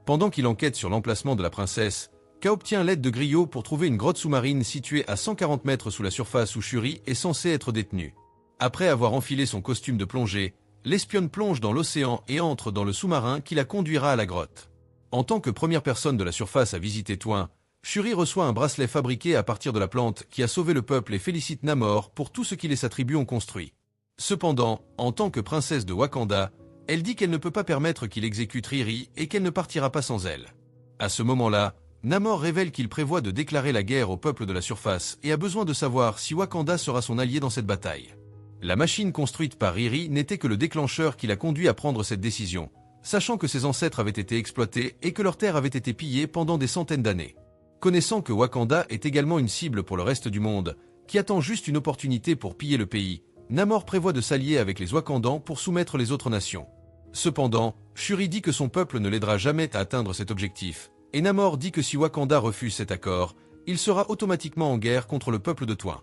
Pendant qu'il enquête sur l'emplacement de la princesse, K obtient l'aide de Griot pour trouver une grotte sous-marine située à 140 mètres sous la surface où Shuri est censée être détenue. Après avoir enfilé son costume de plongée, l'espionne plonge dans l'océan et entre dans le sous-marin qui la conduira à la grotte. En tant que première personne de la surface à visiter Twin, Shuri reçoit un bracelet fabriqué à partir de la plante qui a sauvé le peuple et félicite Namor pour tout ce qu'il et sa tribu ont construit. Cependant, en tant que princesse de Wakanda, elle dit qu'elle ne peut pas permettre qu'il exécute Riri et qu'elle ne partira pas sans elle. À ce moment-là, Namor révèle qu'il prévoit de déclarer la guerre au peuple de la surface et a besoin de savoir si Wakanda sera son allié dans cette bataille. La machine construite par Riri n'était que le déclencheur qui l'a conduit à prendre cette décision, sachant que ses ancêtres avaient été exploités et que leurs terres avaient été pillées pendant des centaines d'années. Connaissant que Wakanda est également une cible pour le reste du monde, qui attend juste une opportunité pour piller le pays, Namor prévoit de s'allier avec les Wakandans pour soumettre les autres nations. Cependant, Shuri dit que son peuple ne l'aidera jamais à atteindre cet objectif, et Namor dit que si Wakanda refuse cet accord, il sera automatiquement en guerre contre le peuple de Twin.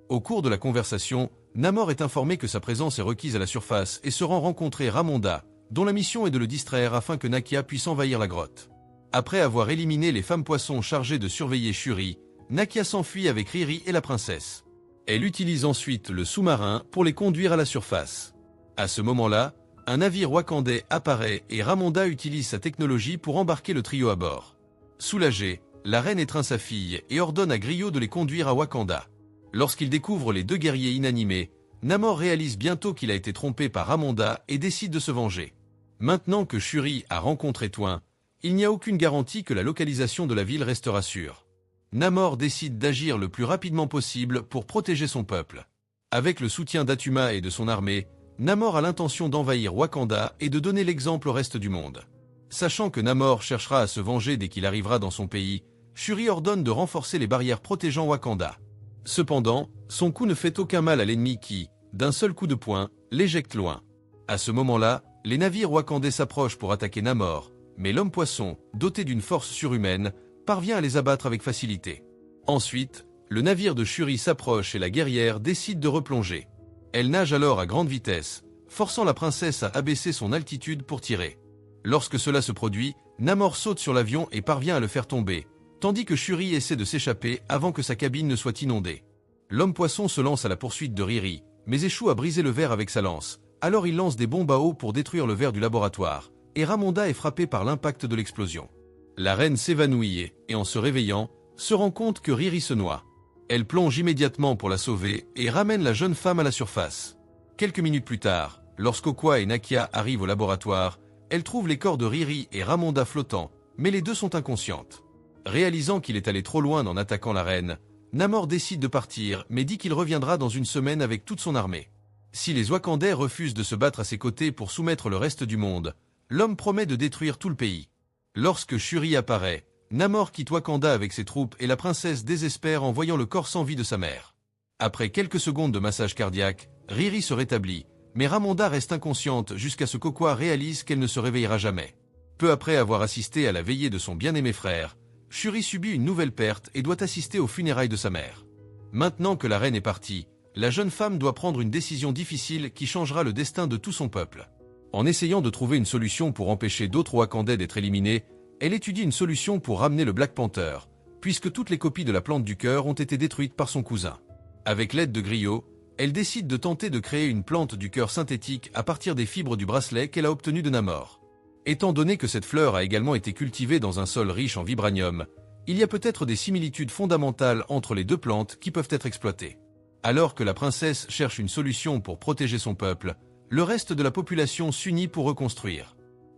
Au cours de la conversation, Namor est informé que sa présence est requise à la surface et se rend rencontrer Ramonda, dont la mission est de le distraire afin que Nakia puisse envahir la grotte. Après avoir éliminé les femmes poissons chargées de surveiller Shuri, Nakia s'enfuit avec Riri et la princesse. Elle utilise ensuite le sous-marin pour les conduire à la surface. À ce moment-là, Un navire wakandais apparaît et Ramonda utilise sa technologie pour embarquer le trio à bord. Soulagée, la reine étreint sa fille et ordonne à Griot de les conduire à Wakanda. Lorsqu'il découvre les deux guerriers inanimés, Namor réalise bientôt qu'il a été trompé par Ramonda et décide de se venger. Maintenant que Shuri a rencontré Twain, il n'y a aucune garantie que la localisation de la ville restera sûre. Namor décide d'agir le plus rapidement possible pour protéger son peuple. Avec le soutien d'Atuma et de son armée, Namor a l'intention d'envahir Wakanda et de donner l'exemple au reste du monde. Sachant que Namor cherchera à se venger dès qu'il arrivera dans son pays, Shuri ordonne de renforcer les barrières protégeant Wakanda. Cependant, son coup ne fait aucun mal à l'ennemi qui, d'un seul coup de poing, l'éjecte loin. À ce moment-là, les navires wakandais s'approchent pour attaquer Namor, mais l'homme-poisson, doté d'une force surhumaine, parvient à les abattre avec facilité. Ensuite, le navire de Shuri s'approche et la guerrière décide de replonger. Elle nage alors à grande vitesse, forçant la princesse à abaisser son altitude pour tirer. Lorsque cela se produit, Namor saute sur l'avion et parvient à le faire tomber, tandis que Shuri essaie de s'échapper avant que sa cabine ne soit inondée. L'homme-poisson se lance à la poursuite de Riri, mais échoue à briser le verre avec sa lance. Alors il lance des bombes à eau pour détruire le verre du laboratoire, et Ramonda est frappé par l'impact de l'explosion. La reine s'évanouit et, en se réveillant, se rend compte que Riri se noie. Elle plonge immédiatement pour la sauver et ramène la jeune femme à la surface. Quelques minutes plus tard, lorsqu'Okwa et Nakia arrivent au laboratoire, elle trouve les corps de Riri et Ramonda flottants, mais les deux sont inconscientes. Réalisant qu'il est allé trop loin en attaquant la reine, Namor décide de partir mais dit qu'il reviendra dans une semaine avec toute son armée. Si les Wakandais refusent de se battre à ses côtés pour soumettre le reste du monde, l'homme promet de détruire tout le pays. Lorsque Shuri apparaît, Namor quitte Wakanda avec ses troupes et la princesse désespère en voyant le corps sans vie de sa mère. Après quelques secondes de massage cardiaque, Riri se rétablit, mais Ramonda reste inconsciente jusqu'à ce qu'Okwa réalise qu'elle ne se réveillera jamais. Peu après avoir assisté à la veillée de son bien-aimé frère, Shuri subit une nouvelle perte et doit assister aux funérailles de sa mère. Maintenant que la reine est partie, la jeune femme doit prendre une décision difficile qui changera le destin de tout son peuple. En essayant de trouver une solution pour empêcher d'autres Wakandais d'être éliminés, elle étudie une solution pour ramener le Black Panther, puisque toutes les copies de la plante du cœur ont été détruites par son cousin. Avec l'aide de Griot, elle décide de tenter de créer une plante du cœur synthétique à partir des fibres du bracelet qu'elle a obtenu de Namor. Étant donné que cette fleur a également été cultivée dans un sol riche en vibranium, il y a peut-être des similitudes fondamentales entre les deux plantes qui peuvent être exploitées. Alors que la princesse cherche une solution pour protéger son peuple, le reste de la population s'unit pour reconstruire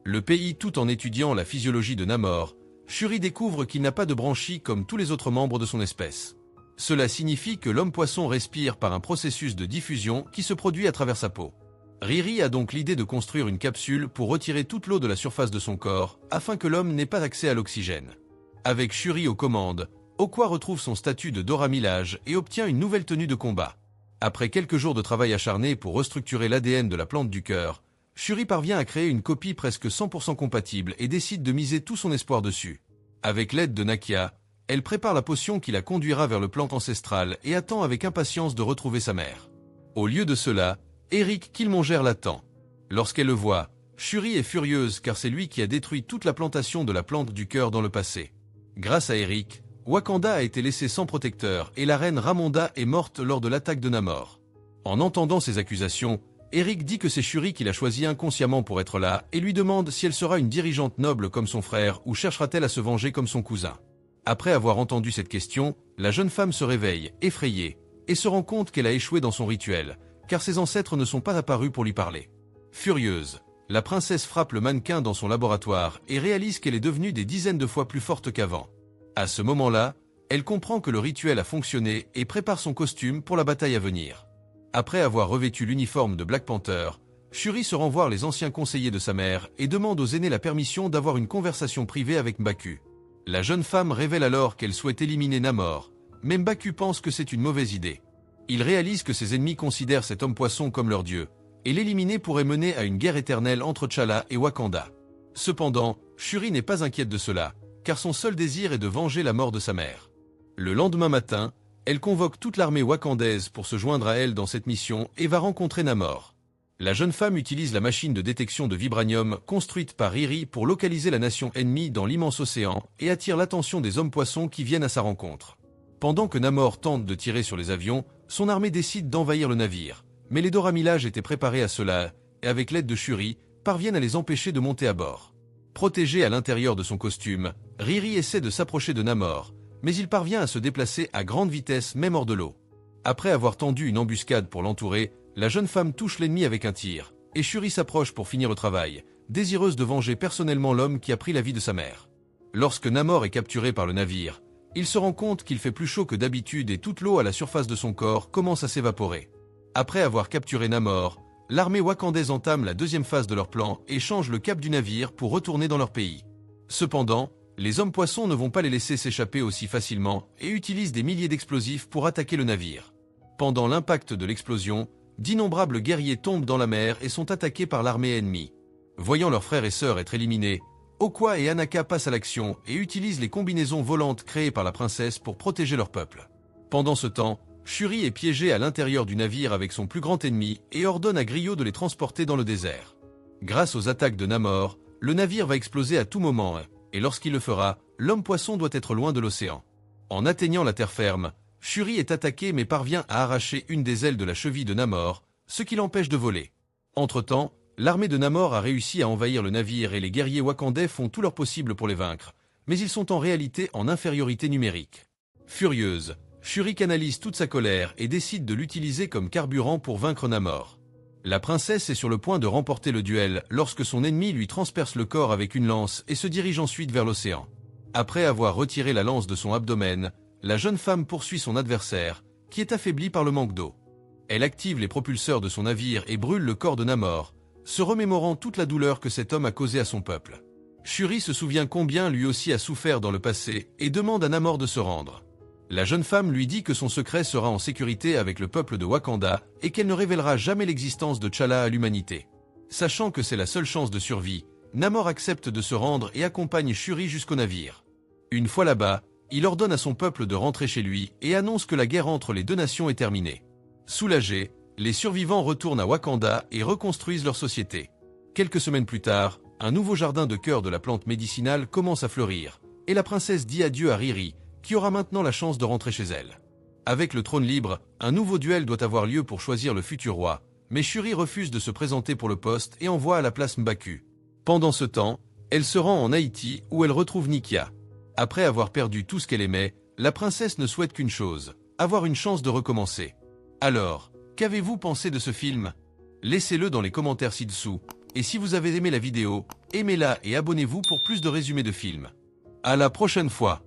le pays tout en étudiant la physiologie de Namor. Shuri découvre qu'il n'a pas de branchies comme tous les autres membres de son espèce. Cela signifie que l'homme-poisson respire par un processus de diffusion qui se produit à travers sa peau. Riri a donc l'idée de construire une capsule pour retirer toute l'eau de la surface de son corps, afin que l'homme n'ait pas accès à l'oxygène. Avec Shuri aux commandes, Okwa retrouve son statut de Dora Milaje et obtient une nouvelle tenue de combat. Après quelques jours de travail acharné pour restructurer l'ADN de la plante du cœur, Shuri parvient à créer une copie presque 100% compatible et décide de miser tout son espoir dessus. Avec l'aide de Nakia, elle prépare la potion qui la conduira vers le plan ancestral et attend avec impatience de retrouver sa mère. Au lieu de cela, Eric Killmonger l'attend. Lorsqu'elle le voit, Shuri est furieuse car c'est lui qui a détruit toute la plantation de la plante du cœur dans le passé. Grâce à Eric, Wakanda a été laissé sans protecteur et la reine Ramonda est morte lors de l'attaque de Namor. En entendant ces accusations, Eric dit que c'est Shuri qui l'a choisi inconsciemment pour être là et lui demande si elle sera une dirigeante noble comme son frère ou cherchera-t-elle à se venger comme son cousin. Après avoir entendu cette question, la jeune femme se réveille, effrayée, et se rend compte qu'elle a échoué dans son rituel, car ses ancêtres ne sont pas apparus pour lui parler. Furieuse, la princesse frappe le mannequin dans son laboratoire et réalise qu'elle est devenue des dizaines de fois plus forte qu'avant. À ce moment-là, elle comprend que le rituel a fonctionné et prépare son costume pour la bataille à venir. Après avoir revêtu l'uniforme de Black Panther, Shuri se rend voir les anciens conseillers de sa mère et demande aux aînés la permission d'avoir une conversation privée avec M'Baku. La jeune femme révèle alors qu'elle souhaite éliminer Namor, mais M'Baku pense que c'est une mauvaise idée. Il réalise que ses ennemis considèrent cet homme-poisson comme leur dieu, et l'éliminer pourrait mener à une guerre éternelle entre T'Challa et Wakanda. Cependant, Shuri n'est pas inquiète de cela, car son seul désir est de venger la mort de sa mère. Le lendemain matin, elle convoque toute l'armée wakandaise pour se joindre à elle dans cette mission et va rencontrer Namor. La jeune femme utilise la machine de détection de vibranium construite par Riri pour localiser la nation ennemie dans l'immense océan et attire l'attention des hommes-poissons qui viennent à sa rencontre. Pendant que Namor tente de tirer sur les avions, son armée décide d'envahir le navire. Mais les Dora Milaje étaient préparés à cela et avec l'aide de Shuri, parviennent à les empêcher de monter à bord. Protégé à l'intérieur de son costume, Riri essaie de s'approcher de Namor, mais il parvient à se déplacer à grande vitesse même hors de l'eau. Après avoir tendu une embuscade pour l'entourer, la jeune femme touche l'ennemi avec un tir, et Shuri s'approche pour finir le travail, désireuse de venger personnellement l'homme qui a pris la vie de sa mère. Lorsque Namor est capturé par le navire, il se rend compte qu'il fait plus chaud que d'habitude et toute l'eau à la surface de son corps commence à s'évaporer. Après avoir capturé Namor, l'armée wakandaise entame la deuxième phase de leur plan et change le cap du navire pour retourner dans leur pays. Cependant, les hommes-poissons ne vont pas les laisser s'échapper aussi facilement et utilisent des milliers d'explosifs pour attaquer le navire. Pendant l'impact de l'explosion, d'innombrables guerriers tombent dans la mer et sont attaqués par l'armée ennemie. Voyant leurs frères et sœurs être éliminés, Okwa et Anaka passent à l'action et utilisent les combinaisons volantes créées par la princesse pour protéger leur peuple. Pendant ce temps, Shuri est piégée à l'intérieur du navire avec son plus grand ennemi et ordonne à Griot de les transporter dans le désert. Grâce aux attaques de Namor, le navire va exploser à tout moment, et lorsqu'il le fera, l'homme-poisson doit être loin de l'océan. En atteignant la terre ferme, Shuri est attaqué mais parvient à arracher une des ailes de la cheville de Namor, ce qui l'empêche de voler. Entre-temps, l'armée de Namor a réussi à envahir le navire et les guerriers wakandais font tout leur possible pour les vaincre, mais ils sont en réalité en infériorité numérique. Furieuse, Shuri canalise toute sa colère et décide de l'utiliser comme carburant pour vaincre Namor. La princesse est sur le point de remporter le duel lorsque son ennemi lui transperce le corps avec une lance et se dirige ensuite vers l'océan. Après avoir retiré la lance de son abdomen, la jeune femme poursuit son adversaire, qui est affaibli par le manque d'eau. Elle active les propulseurs de son navire et brûle le corps de Namor, se remémorant toute la douleur que cet homme a causée à son peuple. Shuri se souvient combien lui aussi a souffert dans le passé et demande à Namor de se rendre. La jeune femme lui dit que son secret sera en sécurité avec le peuple de Wakanda et qu'elle ne révélera jamais l'existence de T'Challa à l'humanité. Sachant que c'est la seule chance de survie, Namor accepte de se rendre et accompagne Shuri jusqu'au navire. Une fois là-bas, il ordonne à son peuple de rentrer chez lui et annonce que la guerre entre les deux nations est terminée. Soulagés, les survivants retournent à Wakanda et reconstruisent leur société. Quelques semaines plus tard, un nouveau jardin de cœur de la plante médicinale commence à fleurir, et la princesse dit adieu à Riri, qui aura maintenant la chance de rentrer chez elle. Avec le trône libre, un nouveau duel doit avoir lieu pour choisir le futur roi, mais Shuri refuse de se présenter pour le poste et envoie à la place M'Baku. Pendant ce temps, elle se rend en Haïti où elle retrouve Nikia. Après avoir perdu tout ce qu'elle aimait, la princesse ne souhaite qu'une chose, avoir une chance de recommencer. Alors, qu'avez-vous pensé de ce film? Laissez-le dans les commentaires ci-dessous, et si vous avez aimé la vidéo, aimez-la et abonnez-vous pour plus de résumés de films. À la prochaine fois.